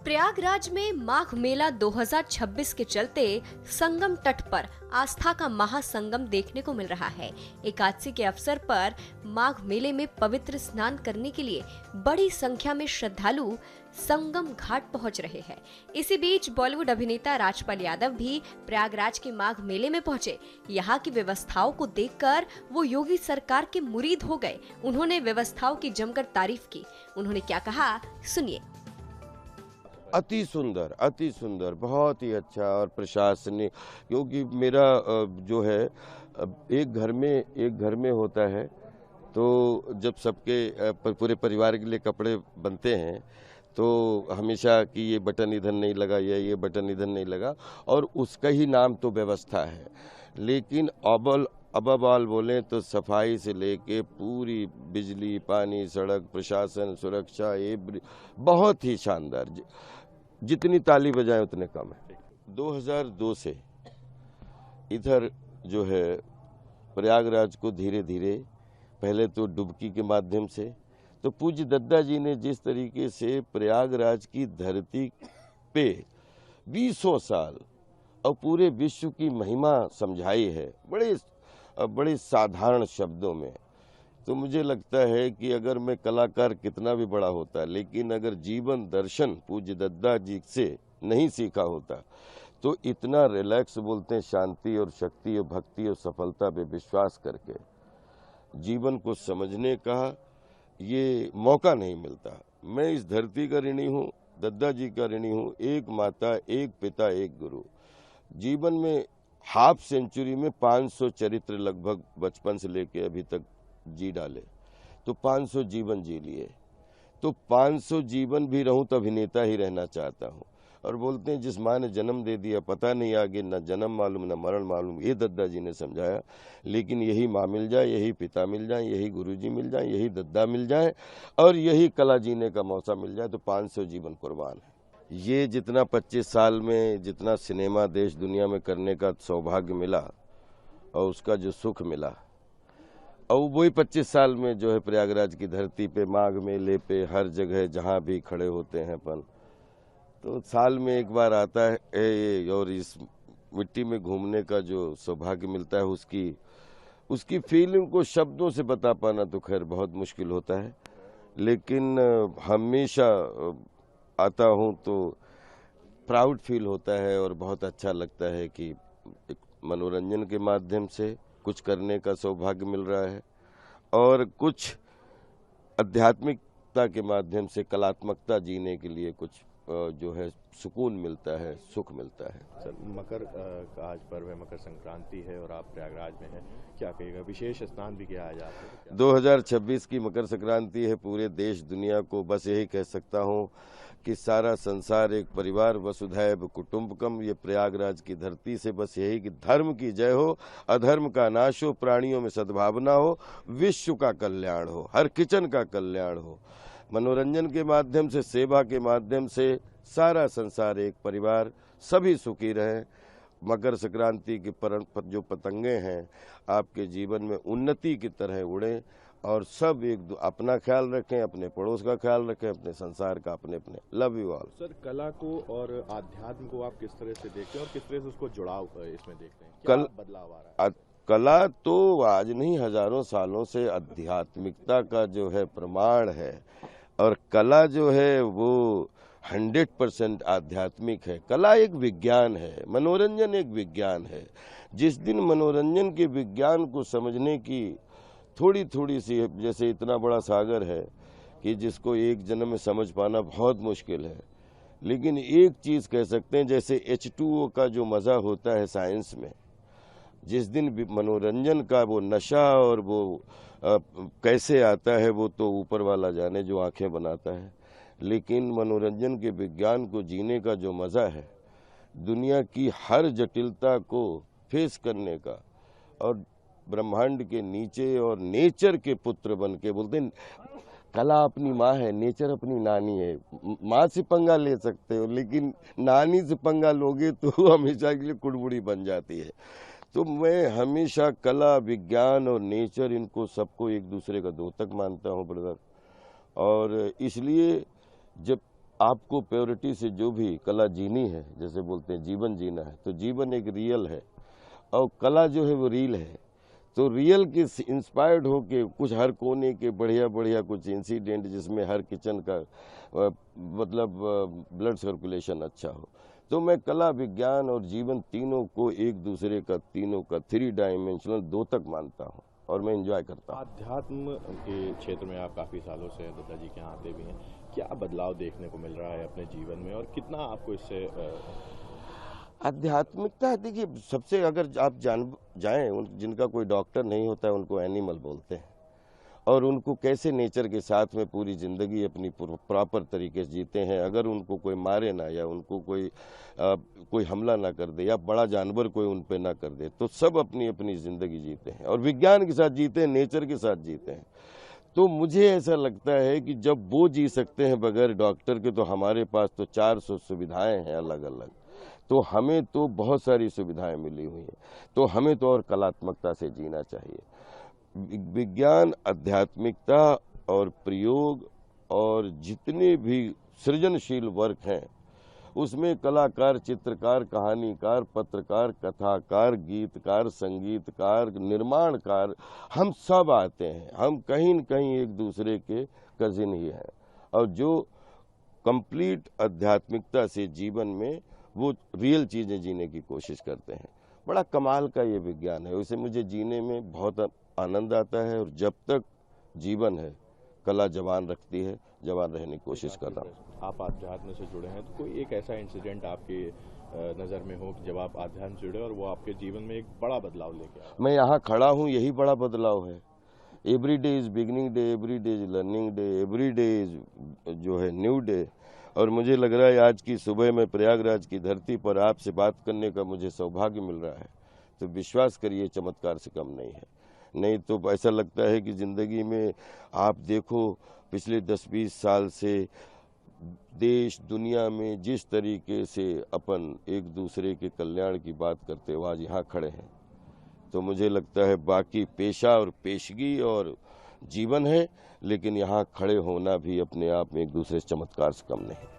प्रयागराज में माघ मेला 2026 के चलते संगम तट पर आस्था का महासंगम देखने को मिल रहा है। एकादशी के अवसर पर माघ मेले में पवित्र स्नान करने के लिए बड़ी संख्या में श्रद्धालु संगम घाट पहुंच रहे हैं। इसी बीच बॉलीवुड अभिनेता राजपाल यादव भी प्रयागराज के माघ मेले में पहुंचे। यहाँ की व्यवस्थाओं को देखकर वो योगी सरकार के मुरीद हो गए। उन्होंने व्यवस्थाओं की जमकर तारीफ की। उन्होंने क्या कहा, सुनिए। अति सुंदर, बहुत ही अच्छा और प्रशासनिक, क्योंकि मेरा जो है एक घर में होता है, तो जब सबके पूरे परिवार के लिए कपड़े बनते हैं तो हमेशा कि ये बटन इधर नहीं लगा या ये बटन इधर नहीं लगा, और उसका ही नाम तो व्यवस्था है। लेकिन अबल बोलें तो सफाई से लेके पूरी बिजली, पानी, सड़क, प्रशासन, सुरक्षा, ये बहुत ही शानदार। जितनी ताली बजाएं उतने कम है। 2002 से इधर जो है प्रयागराज को धीरे धीरे, पहले तो डुबकी के माध्यम से, तो पूज्य दद्दा जी ने जिस तरीके से प्रयागराज की धरती पे 20 साल और पूरे विश्व की महिमा समझाई है बड़े साधारण शब्दों में, तो मुझे लगता है कि अगर मैं कलाकार कितना भी बड़ा होता, लेकिन अगर जीवन दर्शन पूज्य दद्दा जी से नहीं सीखा होता तो इतना रिलैक्स बोलते हैं, शांति और शक्ति और भक्ति और सफलता पे विश्वास करके जीवन को समझने का ये मौका नहीं मिलता। मैं इस धरती का ऋणी हूँ, दद्दा जी का ऋणी हूँ। एक माता, एक पिता, एक गुरु। जीवन में हाफ सेंचुरी में 500 चरित्र लगभग बचपन से लेके अभी तक जी डाले, तो 500 जीवन जी लिए। तो 500 जीवन भी रहूं तो अभिनेता ही रहना चाहता हूं। और बोलते हैं जिस माँ ने जन्म दे दिया, पता नहीं आगे न जन्म मालूम न मरण मालूम, ये दद्दा जी ने समझाया। लेकिन यही माँ मिल जाए, यही पिता मिल जाए, यही गुरुजी मिल जाए, यही दद्दा मिल जाए और यही कला जीने का मौका मिल जाए तो 500 जीवन कुर्बान है। ये जितना 25 साल में जितना सिनेमा देश दुनिया में करने का सौभाग्य मिला और उसका जो सुख मिला, और वही 25 साल में जो है प्रयागराज की धरती पे, माघ मेले पे, हर जगह जहाँ भी खड़े होते हैं अपन, तो साल में एक बार आता है और इस मिट्टी में घूमने का जो सौभाग्य मिलता है, उसकी फीलिंग को शब्दों से बता पाना तो खैर बहुत मुश्किल होता है। लेकिन हमेशा आता हूँ तो प्राउड फील होता है और बहुत अच्छा लगता है कि एक मनोरंजन के माध्यम से कुछ करने का सौभाग्य मिल रहा है और कुछ आध्यात्मिकता के माध्यम से कलात्मकता जीने के लिए कुछ जो है सुकून मिलता है, सुख मिलता है। सर, मकर का आज पर्व है, मकर संक्रांति है और आप प्रयागराज में हैं, क्या कहिएगा? विशेष स्नान भी किया आज आपको? 2026 की मकर संक्रांति है। पूरे देश दुनिया को बस यही कह सकता हूँ कि सारा संसार एक परिवार, वसुधैव कुटुंबकम। ये प्रयागराज की धरती से बस यही कि धर्म की जय हो, अधर्म का नाश हो, प्राणियों में सद्भावना हो, विश्व का कल्याण हो, हर किचन का कल्याण हो। मनोरंजन के माध्यम से, सेवा के माध्यम से सारा संसार एक परिवार, सभी सुखी रहें। मकर संक्रांति की जो पतंगे हैं आपके जीवन में उन्नति की तरह उड़ें और सब अपना ख्याल रखें, अपने पड़ोस का ख्याल रखें, अपने संसार का, अपने। Love you all. सर, कला को और आध्यात्म को आप किस तरह से देखते हैं और किस तरह से उसको जुड़ाव इसमें देखते हैं? क्या बदलाव आ रहा है? कला तो आज नहीं, हजारों सालों से आध्यात्मिकता का जो है प्रमाण है और कला जो है वो 100% आध्यात्मिक है। कला एक विज्ञान है, मनोरंजन एक विज्ञान है। जिस दिन मनोरंजन के विज्ञान को समझने की थोड़ी सी, जैसे इतना बड़ा सागर है कि जिसको एक जन्म में समझ पाना बहुत मुश्किल है, लेकिन एक चीज कह सकते हैं, जैसे H2O का जो मजा होता है साइंस में, जिस दिन मनोरंजन का वो नशा और वो कैसे आता है वो तो ऊपर वाला जाने, जो आंखें बनाता है। लेकिन मनोरंजन के विज्ञान को जीने का जो मजा है, दुनिया की हर जटिलता को फेस करने का, और ब्रह्मांड के नीचे और नेचर के पुत्र बन के, बोलते हैं कला अपनी माँ है, नेचर अपनी नानी है। माँ से पंगा ले सकते हो लेकिन नानी से पंगा लोगे तो हमेशा के लिए कुड़बुड़ी बन जाती है। तो मैं हमेशा कला, विज्ञान और नेचर, इनको सबको एक दूसरे का द्योतक मानता हूँ ब्रदर। और इसलिए जब आपको प्योरिटी से जो भी कला जीनी है, जैसे बोलते हैं जीवन जीना है, तो जीवन एक रियल है और कला जो है वो रील है। तो रियल के इंस्पायर्ड होके कुछ हर कोने के बढ़िया बढ़िया कुछ इंसिडेंट जिसमें हर किचन का मतलब ब्लड सर्कुलेशन अच्छा हो, तो मैं कला, विज्ञान और जीवन तीनों को एक दूसरे का, तीनों का 3 डायमेंशनल 2 तक मानता हूँ और मैं एंजॉय करता हूँ। आध्यात्म के क्षेत्र में आप काफ़ी सालों से दत्ता जी के यहाँ आते भी हैं, क्या बदलाव देखने को मिल रहा है अपने जीवन में और कितना आपको इससे आध्यात्मिकता, देखिए सबसे अगर आप जाएं, जिनका कोई डॉक्टर नहीं होता है उनको एनिमल बोलते हैं, और उनको कैसे नेचर के साथ में पूरी ज़िंदगी अपनी प्रॉपर तरीके से जीते हैं। अगर उनको कोई मारे ना, या उनको कोई हमला ना कर दे, या बड़ा जानवर कोई उन पे ना कर दे, तो सब अपनी अपनी ज़िंदगी जीते हैं और विज्ञान के साथ जीते हैं, नेचर के साथ जीते हैं। तो मुझे ऐसा लगता है कि जब वो जी सकते हैं बगैर डॉक्टर के, तो हमारे पास तो 400 सुविधाएं हैं अलग अलग, तो हमें तो बहुत सारी सुविधाएं मिली हुई हैं, तो हमें तो और कलात्मकता से जीना चाहिए। विज्ञान, आध्यात्मिकता और प्रयोग और जितने भी सृजनशील वर्क हैं, उसमें कलाकार, चित्रकार, कहानीकार, पत्रकार, कथाकार, गीतकार, संगीतकार, निर्माणकार, हम सब आते हैं। हम कहीं न कहीं एक दूसरे के कजिन ही हैं, और जो कंप्लीट आध्यात्मिकता से जीवन में वो रियल चीज़ें जीने की कोशिश करते हैं। बड़ा कमाल का ये विज्ञान है, उसे मुझे जीने में बहुत आनंद आता है, और जब तक जीवन है कला जवान रखती है, जवान रहने की कोशिश कर रहा हूँ। आप आध्यात्म से जुड़े हैं, तो कोई एक ऐसा इंसिडेंट आपके नज़र में हो कि जब आप आध्यात्म से जुड़े और वो आपके जीवन में एक बड़ा बदलाव लेके आए? मैं यहाँ खड़ा हूँ, यही बड़ा बदलाव है। Every day is beginning day, every day is learning day, every day is जो है न्यू डे। और मुझे लग रहा है आज की सुबह में प्रयागराज की धरती पर आपसे बात करने का मुझे सौभाग्य मिल रहा है, तो विश्वास करिए चमत्कार से कम नहीं है। नहीं तो ऐसा लगता है कि ज़िंदगी में आप देखो पिछले 10-20 साल से देश दुनिया में जिस तरीके से अपन एक दूसरे के कल्याण की बात करते हो, आज यहाँ खड़े हैं, तो मुझे लगता है बाकी पेशा और पेशगी और जीवन है, लेकिन यहाँ खड़े होना भी अपने आप में एक दूसरे से चमत्कार से कम नहीं।